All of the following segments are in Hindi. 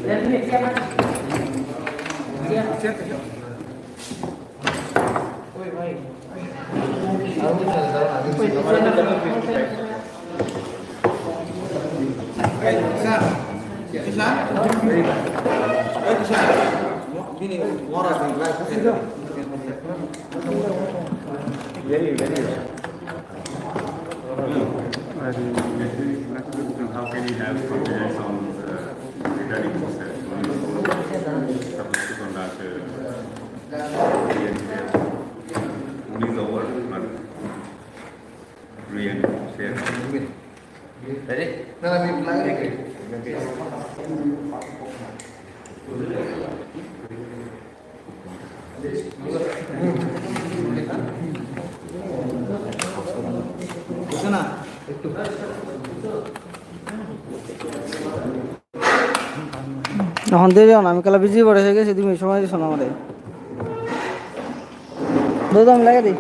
How can you have confidence on regarding process? Supposed to conduct only the word, but real share. Ready? No, I mean, like এখন দিয়ে যাও না, আমি কালা বিজি পড়ে হয়ে গেছি, তুমি সময় দিছো না আমাদের। দুধ আমি লাগিয়ে দিই।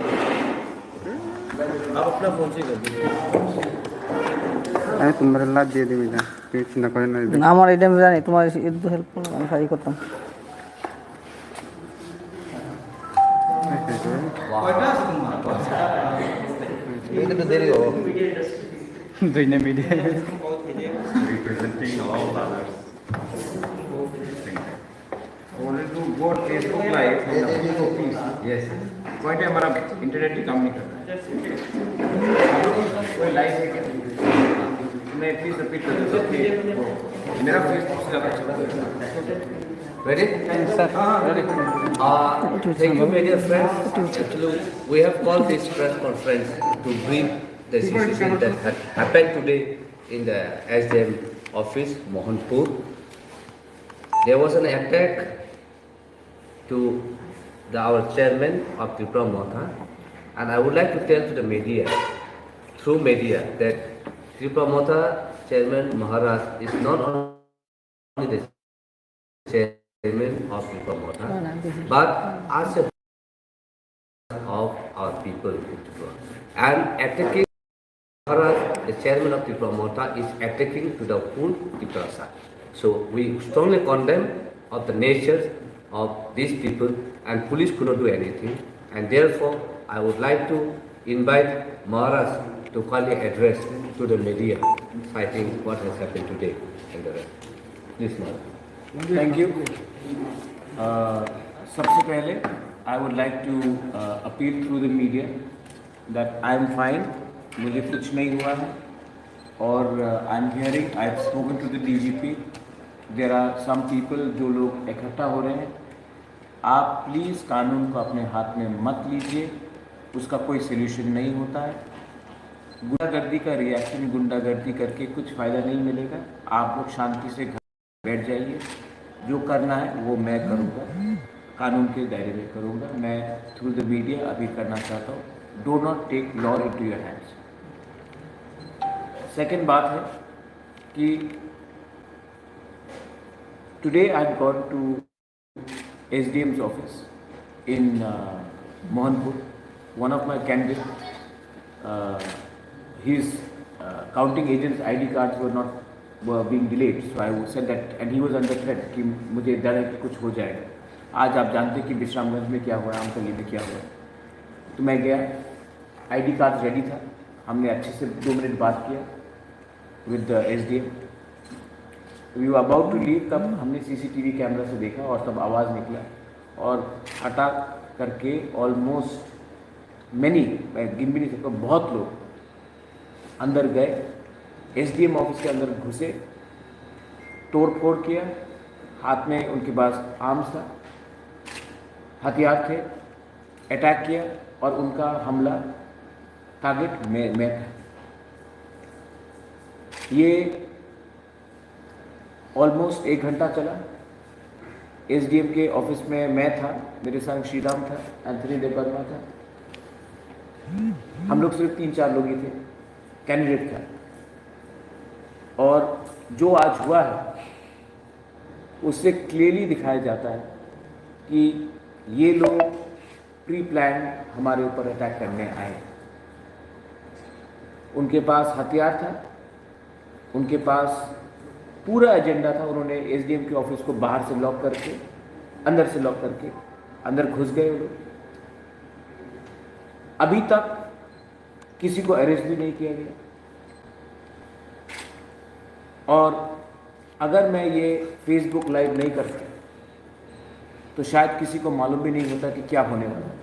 तुम्हारे लाद दिए दी बेटा चिंता करें ना আমার এটা আমি জানি, তোমার একটু হেল্প করো, আমি সারি করতাম। देरी हो दुईने media Representing all others. wanted to go Facebook live yes कोई टाइम हमारा इंटरनेट ही काम नहीं कर रहा कोई लाइव है क्या मैं प्लीज रिपीट कर दूं मेरा फेसबुक से लगा ready sir thank you my dear friends. Actually, we have called this press conference to brief the situation that had happened today in the SDM office, Mohanpur. There was an attack to our chairman of Tripura Motha, and I would like to tell to the media, through media, that Tripura Motha chairman Maharaj is not only the chairman of Tripura Motha, but also of our people in Tripura. And attacking Maharaj, the chairman of Tripura Motha, is attacking to the whole Tripura side. So we strongly condemn of the natures of these people, and police could not do anything. And therefore, I would like to invite Maharaj to kindly address to the media, citing what has happened today and the rest. Please, Maharaj. Thank you सबसे पहले I would like to appeal through the media that I am fine, मुझे कुछ नहीं हुआ है और I am hearing, I have spoken to the DGP, there are some people जो लोग इकट्ठा हो रहे हैं, आप प्लीज़ कानून को अपने हाथ में मत लीजिए, उसका कोई सोल्यूशन नहीं होता है। गुंडागर्दी का रिएक्शन गुंडागर्दी करके कुछ फ़ायदा नहीं मिलेगा। आप लोग शांति से घर बैठ जाइए, जो करना है वो मैं करूँगा, कानून के दायरे में करूँगा। मैं थ्रू द मीडिया अभी करना चाहता हूँ, do not take law into your hands. Second बात है कि today I have gone to SDM's office in Mohanpur. One of my candidates, his counting agent's ID cards were being delayed. So I said that, and he was under threat कि मुझे डर है कि कुछ हो जाएगा। आज आप जानते हैं कि विश्रामगंज में क्या हुआ है, आमतली में क्या हुआ है। तो मैं गया, ID कार्ड रेडी था, हमने अच्छे से 2 मिनट बात किया with the SDM। We were about to leave, तब हमने CCTV कैमरा से देखा और तब आवाज़ निकला और हटा करके ऑलमोस्ट मैनी, मैं गिन भी नहीं सकता, बहुत लोग अंदर गए, SDM ऑफिस के अंदर घुसे, तोड़ फोड़ किया, हाथ में उनके पास आर्म्स था, हथियार थे, अटैक किया और उनका हमला टारगेट मैं था। ये ऑलमोस्ट 1 घंटा चला। SDM के ऑफिस में मैं था, मेरे संग श्रीराम था, एंथनी देवर्मा था, हम लोग सिर्फ 3-4 लोग ही थे, कैंडिडेट था। और जो आज हुआ है उससे क्लियरली दिखाया जाता है कि ये लोग प्री प्लान हमारे ऊपर अटैक करने आए। उनके पास हथियार था, उनके पास पूरा एजेंडा था, उन्होंने एसडीएम के ऑफिस को बाहर से लॉक करके, अंदर से लॉक करके अंदर घुस गए वो लोग। अभी तक किसी को अरेस्ट भी नहीं किया गया। और अगर मैं ये फेसबुक लाइव नहीं करता तो शायद किसी को मालूम भी नहीं होता कि क्या होने वाला है।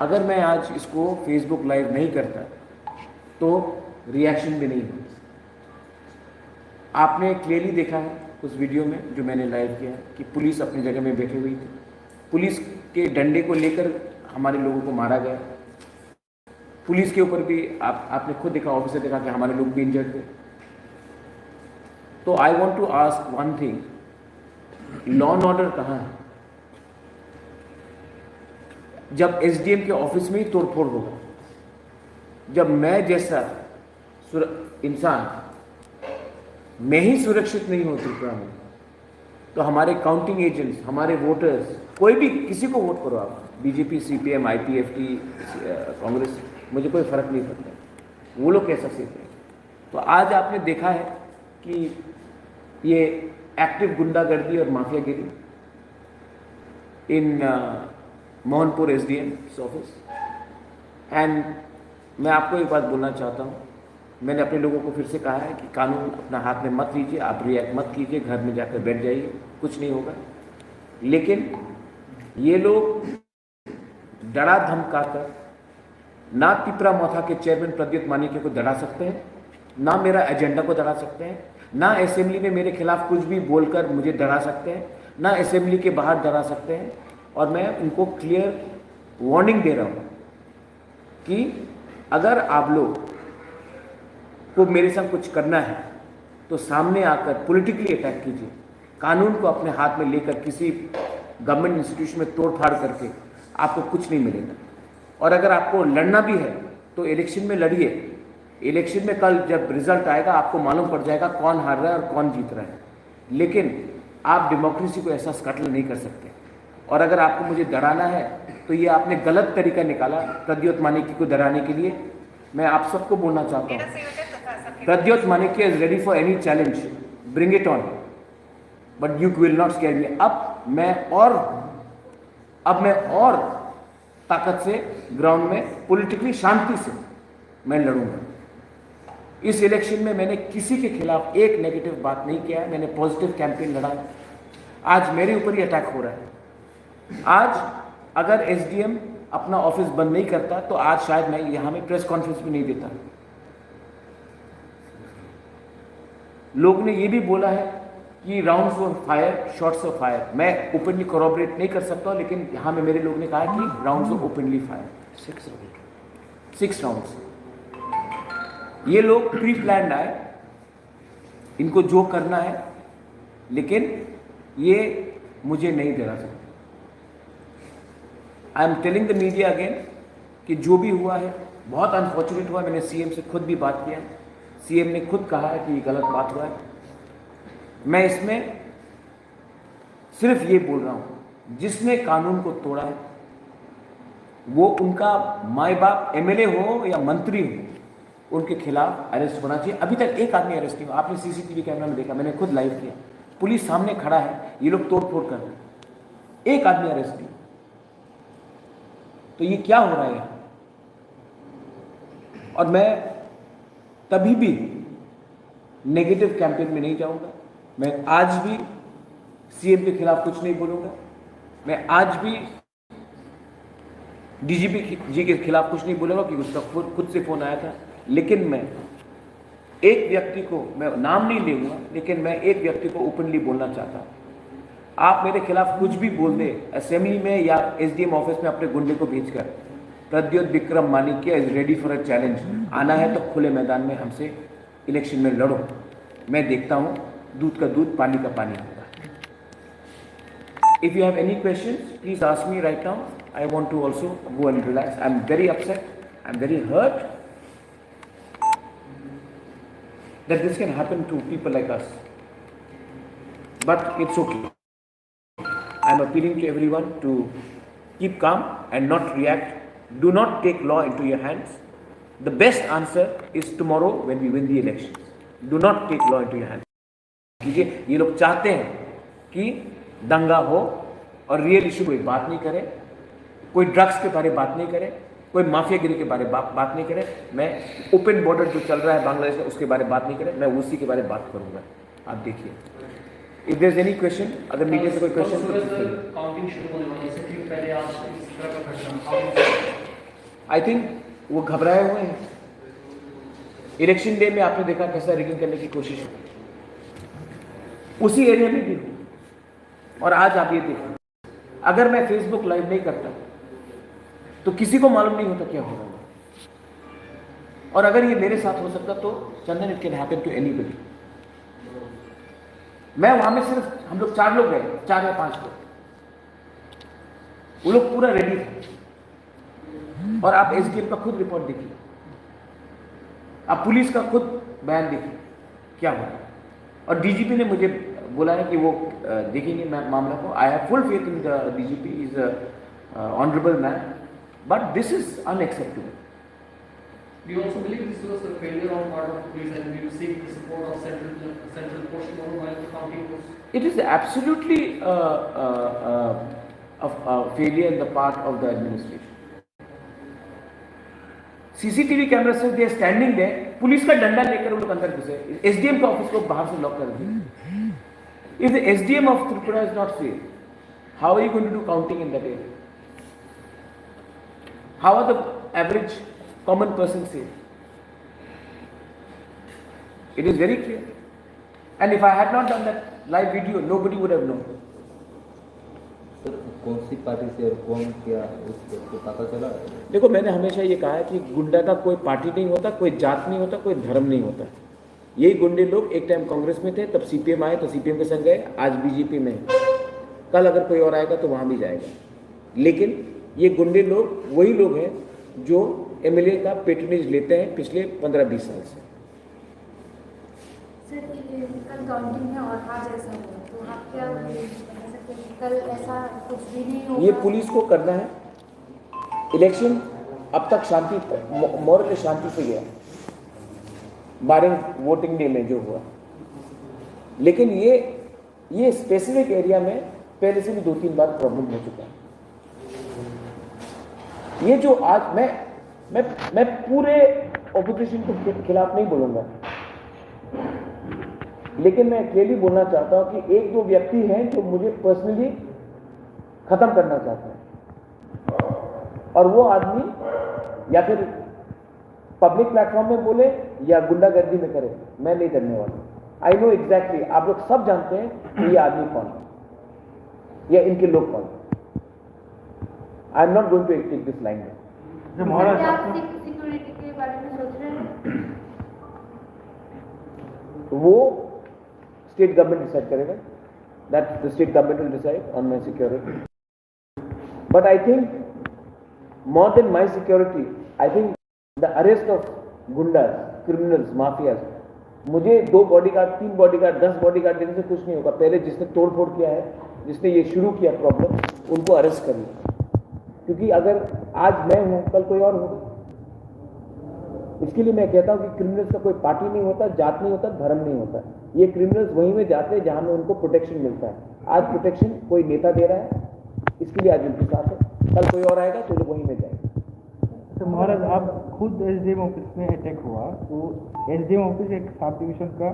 अगर मैं आज इसको फेसबुक लाइव नहीं करता तो रिएक्शन भी नहीं होता। आपने क्लियरली देखा है उस वीडियो में जो मैंने लाइव किया है कि पुलिस अपनी जगह में बैठी हुई थी। पुलिस के डंडे को लेकर हमारे लोगों को मारा गया। पुलिस के ऊपर भी आपने खुद देखा, ऑफिसर देखा कि हमारे लोग भी इंजर्ड थे। तो I want to ask one thing, law and order कहाँ है? जब एसडीएम के ऑफिस में ही तोड़फोड़ होगा, जब मैं जैसा इंसान मैं ही सुरक्षित नहीं हूं त्रिपुरा में, तो हमारे काउंटिंग एजेंट्स, हमारे वोटर्स, कोई भी किसी को वोट करो आप, बीजेपी, सीपीएम, आईपीएफटी, कांग्रेस, मुझे कोई फर्क नहीं पड़ता, वो लोग कैसा सेफ है। तो आज आपने देखा है कि ये एक्टिव गुंडागर्दी और माफियागिरी इन मोहनपुर एसडीएम ऑफिस। एंड मैं आपको एक बात बोलना चाहता हूँ, मैंने अपने लोगों को फिर से कहा है कि कानून अपना हाथ में मत लीजिए, आप रिएक्ट मत कीजिए, घर में जाकर बैठ जाइए, कुछ नहीं होगा। लेकिन ये लोग डरा धमका कर ना तिपरा मोथा के चेयरमैन प्रद्युत मानिक्य को डरा सकते हैं, ना मेरा एजेंडा को डरा सकते हैं, ना असेंबली में मेरे खिलाफ कुछ भी बोलकर मुझे डरा सकते हैं, ना असेंबली के बाहर डरा सकते हैं। और मैं उनको क्लियर वार्निंग दे रहा हूँ कि अगर आप लोग को मेरे साथ कुछ करना है तो सामने आकर पॉलिटिकली अटैक कीजिए, कानून को अपने हाथ में लेकर किसी गवर्नमेंट इंस्टीट्यूशन में तोड़फाड़ करके आपको कुछ नहीं मिलेगा। और अगर आपको लड़ना भी है तो इलेक्शन में लड़िए। इलेक्शन में कल जब रिजल्ट आएगा आपको मालूम पड़ जाएगा कौन हार रहा है और कौन जीत रहा है। लेकिन आप डेमोक्रेसी को ऐसा स्कटल नहीं कर सकते। और अगर आपको मुझे डराना है तो ये आपने गलत तरीका निकाला प्रद्युत मानिक्य को डराने के लिए। मैं आप सबको बोलना चाहता हूँ, Pradyot Manikya is ready for any challenge, bring it on, but you will not scare me. अब मैं और ताकत से ग्राउंड में पॉलिटिकली शांति से मैं लड़ूंगा। इस इलेक्शन में मैंने किसी के खिलाफ एक नेगेटिव बात नहीं किया है, मैंने पॉजिटिव कैंपेन लड़ा है। आज मेरे ऊपर ही अटैक हो रहा है। आज अगर एसडीएम अपना ऑफिस बंद नहीं करता तो आज शायद मैं यहां में प्रेस कॉन्फ्रेंस भी नहीं देता। लोग ने यह भी बोला है कि rounds of fire, shots of fire. मैं ओपनली कोरोबरेट नहीं कर सकता, लेकिन यहां में मेरे लोग ने कहा कि rounds of openly fire, 6 rounds. ये लोग प्री प्लान्ड आए, इनको जो करना है, लेकिन ये मुझे नहीं डरा सकते। I am telling the media again कि जो भी हुआ है बहुत अनफॉर्चुनेट हुआ। मैंने सीएम से खुद भी बात किया, सीएम ने खुद कहा है कि ये गलत बात हुआ है। मैं इसमें सिर्फ ये बोल रहा हूं, जिसने कानून को तोड़ा है वो उनका माई बाप एमएलए हो या मंत्री हो, उनके खिलाफ अरेस्ट होना चाहिए। अभी तक एक आदमी अरेस्ट नहीं हुआ। आपने सीसीटीवी कैमरा में देखा, मैंने खुद लाइव किया, पुलिस सामने खड़ा है, ये लोग तोड़फोड़ कर रहे हैं, एक आदमी अरेस्ट नहीं। तो ये क्या हो रहा है यहाँ? और मैं कभी भी नेगेटिव कैंपेन में नहीं जाऊंगा। मैं आज भी सीएम के खिलाफ कुछ नहीं बोलूंगा। मैं आज भी डीजीपी जी के खिलाफ कुछ नहीं बोलूंगा कि उसका खुद से फोन आया था। लेकिन मैं एक व्यक्ति को, मैं नाम नहीं लूंगा, लेकिन मैं एक व्यक्ति को ओपनली बोलना चाहता हूं। आप मेरे खिलाफ कुछ भी बोल दे असेंबली में या एसडीएम ऑफिस में अपने गुंडे को भेजकर, Pradyot Bikram Manikya is ready for a challenge. आना है तो खुले मैदान में हमसे इलेक्शन में लड़ो। मैं देखता हूं दूध का दूध, पानी का पानी होगा। If you have any questions please ask me right now. I want to also go and relax. I am very upset, I am very hurt that this can happen to people like us, but it's okay. I am appealing to everyone to keep calm and not react. Do not take law into your hands. The best answer is tomorrow when we win the elections. Do not take law into your hand कीजिए। ये लोग चाहते हैं कि दंगा हो और रियल इशू कोई बात नहीं करे, कोई ड्रग्स के बारे में बात नहीं करे, कोई माफियागिरी के बारे में बात नहीं करे। मैं ओपन बॉर्डर जो चल रहा है बांग्लादेश में उसके बारे में बात नहीं करे, मैं उसी के बारे में बात करूंगा। आप देखिए, if there is any question, अगर मीडिया से कोई क्वेश्चन काउंटिंग शुरू होने वाली है, क्योंकि पहले आज इस तरह का घटना, आई थिंक वो घबराए हुए हैं। इलेक्शन डे में आपने देखा कैसा रिगिंग करने की कोशिश उसी एरिया में भी हुई। और आज आप ये देखो, अगर मैं फेसबुक लाइव नहीं करता तो किसी को मालूम नहीं होता क्या हो रहा है। और अगर ये मेरे साथ हो सकता तो Chandan, it can happen to anybody. मैं वहां में सिर्फ हम लोग 4 लोग गए, 4 या 5 लोग, वो लोग पूरा रेडी थे। और आप एसडीएम का खुद रिपोर्ट देखिए, आप पुलिस का खुद बयान देखिए क्या हुआ। और डीजीपी ने मुझे बोला है कि वो देखेंगे मामला को। I have full faith in the DGP, is honourable man, but this is unacceptable. Do you also believe this was a failure on part of police and we seek the support of central force while the counting was? It is absolutely a failure in the part of the administration. CCTV camera से they are standing there, police का डंडा लेकर वो लोग अंदर घुसे, एसडीएम का ऑफिस को बाहर से लॉक कर दिया। If the SDM of Tripura is not safe, how are you going to do counting in that area? How are the average common person safe? It is very clear. And if I had not done that live video, nobody would have known. Sir कौन सी पार्टी से और कौन क्या उसको पता चला? देखो, मैंने हमेशा ये कहा है कि गुंडा का कोई पार्टी नहीं होता, कोई जात नहीं होता, कोई धर्म नहीं होता। यही गुंडे लोग एक टाइम कांग्रेस में थे, तब सीपीएम आए तो सीपीएम के संग गए, आज बीजेपी में। कल अगर कोई और आएगा तो वहां भी जाएगा। लेकिन ये गुंडे लोग वही लोग हैं जो एमएलए का पेट्रोनेज लेते हैं पिछले 15-20 साल से। सर, कल काउंटिंग है और आज ऐसा हुआ, तो आप क्या कल ऐसा कुछ भी नहीं होगा? ये पुलिस को करना है। इलेक्शन अब तक शांति, मॉरल शांति से गया, बारिंग वोटिंग डे में जो हुआ। लेकिन ये स्पेसिफिक एरिया में पहले से भी 2-3 बार प्रॉब्लम हो चुका है। ये जो आज मैं पूरे ऑपोजिशन के खिलाफ नहीं बोलूंगा, लेकिन मैं क्लियरली बोलना चाहता हूं कि 1-2 व्यक्ति हैं जो मुझे पर्सनली खत्म करना चाहते हैं। और वो आदमी या फिर पब्लिक प्लेटफॉर्म में बोले या गुंडागर्दी में करे, मैं नहीं करने वाला। आई नो एग्जैक्टली, आप लोग सब जानते हैं कि ये आदमी कौन है या इनके लोग कौन है। I am not going to take this line. Security के बारे में सोच रहे हैं? वो स्टेट गवर्नमेंट डिसाइड करेगा, that the state government will decide on my security. But I think more than my security, I think the arrest of goondas, criminals, mafias. मुझे 2 बॉडीगार्ड, 3 बॉडीगार्ड, 10 बॉडीगार्ड देने से कुछ नहीं होगा। पहले जिसने तोड़फोड़ किया है, जिसने ये शुरू किया प्रॉब्लम, उनको अरेस्ट करिए। क्योंकि अगर आज मैं हूं, कल कोई और होगा। इसके लिए मैं कहता हूं कि क्रिमिनल्स का कोई पार्टी नहीं होता, जात नहीं होता, धर्म नहीं होता। ये क्रिमिनल्स वहीं में जाते हैं जहां में उनको प्रोटेक्शन मिलता है। आज प्रोटेक्शन कोई नेता दे रहा है, इसके लिए आज उनके साथ है। कल कोई और आएगा तो लोग वहीं में जाएंगे। तो महाराज, आप खुद एसडीएम ऑफिस में अटैक हुआ, तो एसडीएम ऑफिस एक सब डिवीजन का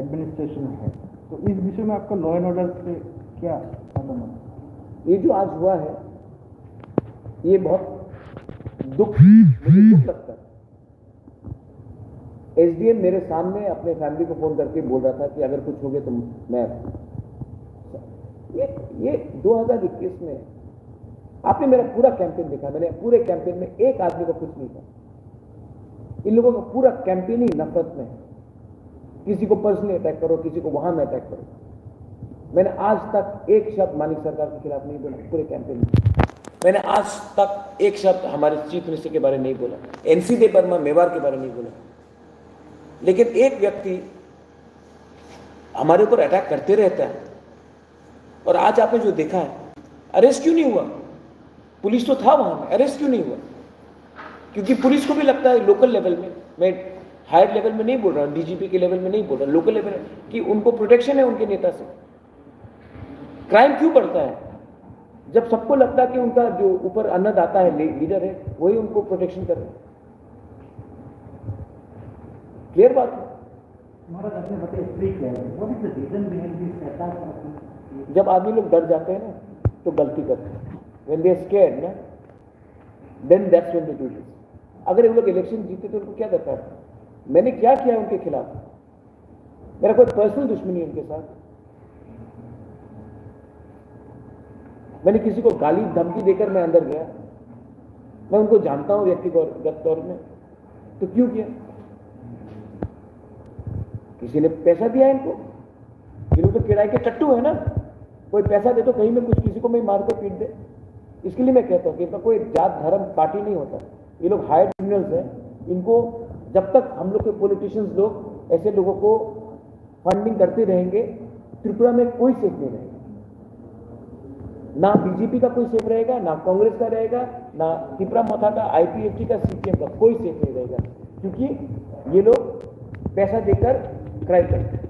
एडमिनिस्ट्रेशन है, तो इस विषय में आपका लॉ एंड ऑर्डर से क्या मतलब? ये जो आज हुआ है, ये बहुत मुझे दुख लगता है। एसडीएम मेरे सामने अपने फैमिली को फोन करके बोल रहा था कि अगर कुछ हो गया तो मैं, ये 2021 में आपने मेरा पूरा कैंपेन देखा। मैंने पूरे कैंपेन में एक आदमी को कुछ नहीं कहा। इन लोगों का पूरा कैंपेन ही नफरत में है। किसी को पर्सनली अटैक करो, किसी को वहां में अटैक करो। मैंने आज तक एक शब्द मानिक सरकार के खिलाफ नहीं बोला पूरे कैंपेन में। मैंने आज तक एक शब्द हमारे चीफ मिनिस्टर के बारे में नहीं बोला, एनसी देव वर्मा मेवाड़ के बारे में नहीं बोला। लेकिन एक व्यक्ति हमारे ऊपर अटैक करते रहता है। और आज आपने जो देखा है, अरेस्ट क्यों नहीं हुआ? पुलिस तो था वहां में, अरेस्ट क्यों नहीं हुआ? क्योंकि पुलिस को भी लगता है लोकल लेवल में, मैं हायर लेवल में नहीं बोल रहा, डीजीपी के लेवल में नहीं बोल रहा, लोकल लेवल कि उनको प्रोटेक्शन है उनके नेता से। क्राइम क्यों बढ़ता है? जब सबको लगता है कि उनका जो ऊपर अन्नदाता है, लीडर है, वही उनको प्रोटेक्शन कर रहे हैं। क्लियर बात है। महाराज आपने बताया फ्री किया है, what is the reason behind this attack? जब आदमी लोग डर जाते हैं ना तो गलती करते हैं। व्हेन दे आर स्कैर्ड ना, then that's when they do this. अगर ये लोग इलेक्शन जीते तो उनको क्या दरकार है? मैंने क्या किया उनके खिलाफ? मेरा कोई पर्सनल दुश्मनी है उनके साथ। मैंने किसी को गाली धमकी देकर मैं अंदर गया? मैं उनको जानता हूं व्यक्तिगत तौर में, तो क्यों किया? किसी ने पैसा दिया इनको? ये लोग तो किराए के टट्टू है ना, कोई पैसा दे तो कहीं में कुछ किसी को मैं मार के पीट दे। इसके लिए मैं कहता हूं कि इनका कोई जात धर्म पार्टी नहीं होता। ये लोग हायर क्रिमिनल्स हैं। इनको जब तक हम लोग के पॉलिटिशियंस लोग ऐसे लोगों को फंडिंग करते रहेंगे, त्रिपुरा में कोई सेफ नहीं रहेगा। ना बीजेपी का कोई सेफ रहेगा, ना कांग्रेस का रहेगा, ना तिपरा मोथा का, आईपीएफटी का, सीपीएम का, कोई सेफ नहीं रहेगा, क्योंकि ये लोग पैसा देकर क्राइम करते हैं।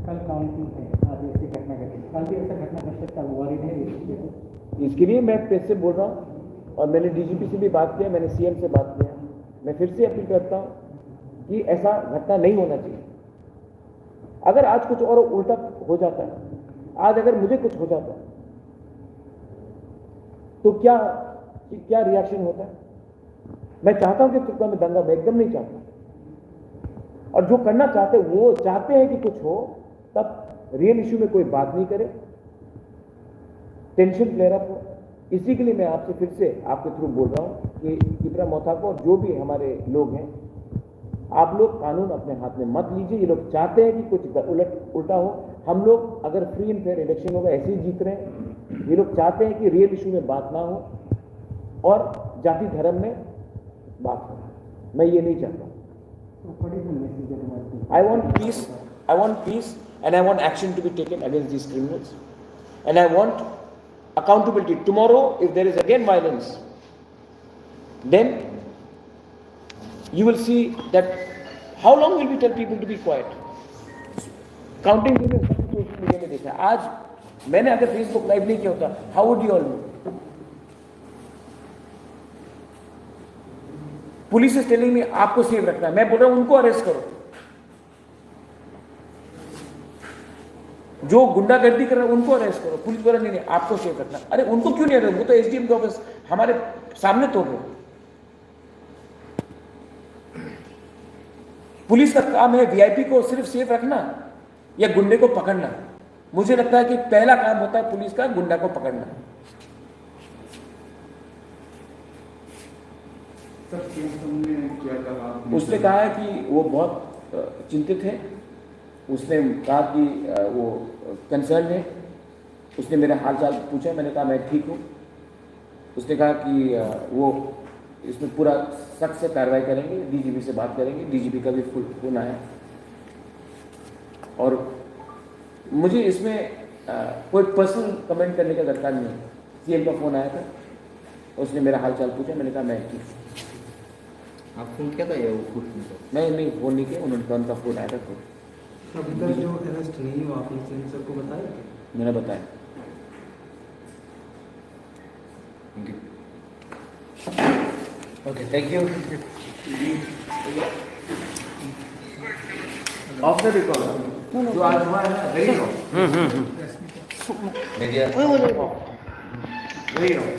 कल काउंटिंग है, आज ऐसी घटना घटी, कल भी ऐसा घटना घट सकता है, वरी नहीं। इसके लिए मैं प्रेस से बोल रहा हूँ और मैंने डीजीपी से भी बात किया, मैंने सीएम से बात किया। मैं फिर से अपील करता हूँ कि ऐसा घटना नहीं होना चाहिए। अगर आज कुछ और उल्टा हो जाता है, आज अगर मुझे कुछ हो जाता है तो क्या रिएक्शन होता है? मैं चाहता हूं कि त्रिपुरा में दंगा, मैं एकदम नहीं चाहता। और जो करना चाहते वो चाहते हैं कि कुछ हो, तब रियल इश्यू में कोई बात नहीं करे, टेंशन फ्लेयर अप हो। इसी के लिए मैं आपसे फिर से आपके थ्रू बोल रहा हूं कि तिपरा मोथा को और जो भी हमारे लोग हैं, आप लोग कानून अपने हाथ में मत लीजिए। ये लोग चाहते हैं कि कुछ उल्टा हो। हम लोग अगर फ्री एंड फेयर इलेक्शन होगा ऐसे ही जीत रहे हैं। ये लोग चाहते हैं कि रियल इशू में बात ना हो और जाति धर्म में बात हो। मैं ये नहीं चाहता। I want peace and I want action to be taken against these criminals, and I want accountability. Tomorrow if there is again violence, then you will see that how long will we tell people to be quiet? Counting में सोशल मीडिया में देखा। आज मैंने अगर फेसबुक लाइव नहीं किया होता, how would you all know? Police is telling me आपको सेफ रखना है, मैं बोल रहा हूं उनको अरेस्ट करो। जो गुंडागर्दी कर रहे हैं उनको अरेस्ट करो। पुलिस बोल रहा नहीं आपको सेफ रखना। अरे उनको क्यों नहीं अरेस्ट? वो तो एसडीएम के ऑफिस हमारे सामने तोड़ रहे। पुलिस का काम है वीआईपी को सिर्फ सेफ रखना या गुंडे को पकड़ना? मुझे लगता है कि पहला काम होता है पुलिस का गुंडा को पकड़ना। उसने कहा है कि वो बहुत चिंतित है। उसने कहा कि वो कंसर्न है। उसने मेरा हालचाल पूछा, मैंने कहा मैं ठीक हूँ। उसने कहा कि वो इसमें पूरा सख्त से कार्रवाई करेंगे, डीजीपी से बात करेंगे। डीजीपी का भी फोन आया और मुझे इसमें कोई पर्सनल कमेंट करने का दरकार नहीं है। सीएम का फोन आया था, उसने मेरा हालचाल पूछा, मैंने कहा मैं ठीक हूँ। आप फोन किया था या वो खुद? मैं नहीं फोन नहीं किया, उनका फोन आया था खुद। अभी तक जो अरेस्ट नहीं हुआ आपने सबको बताया? मैंने बताया। Okay, thank you. Of the record जो आज हुआ है ना, वेरी रॉन्ग, वेरी रॉन्ग।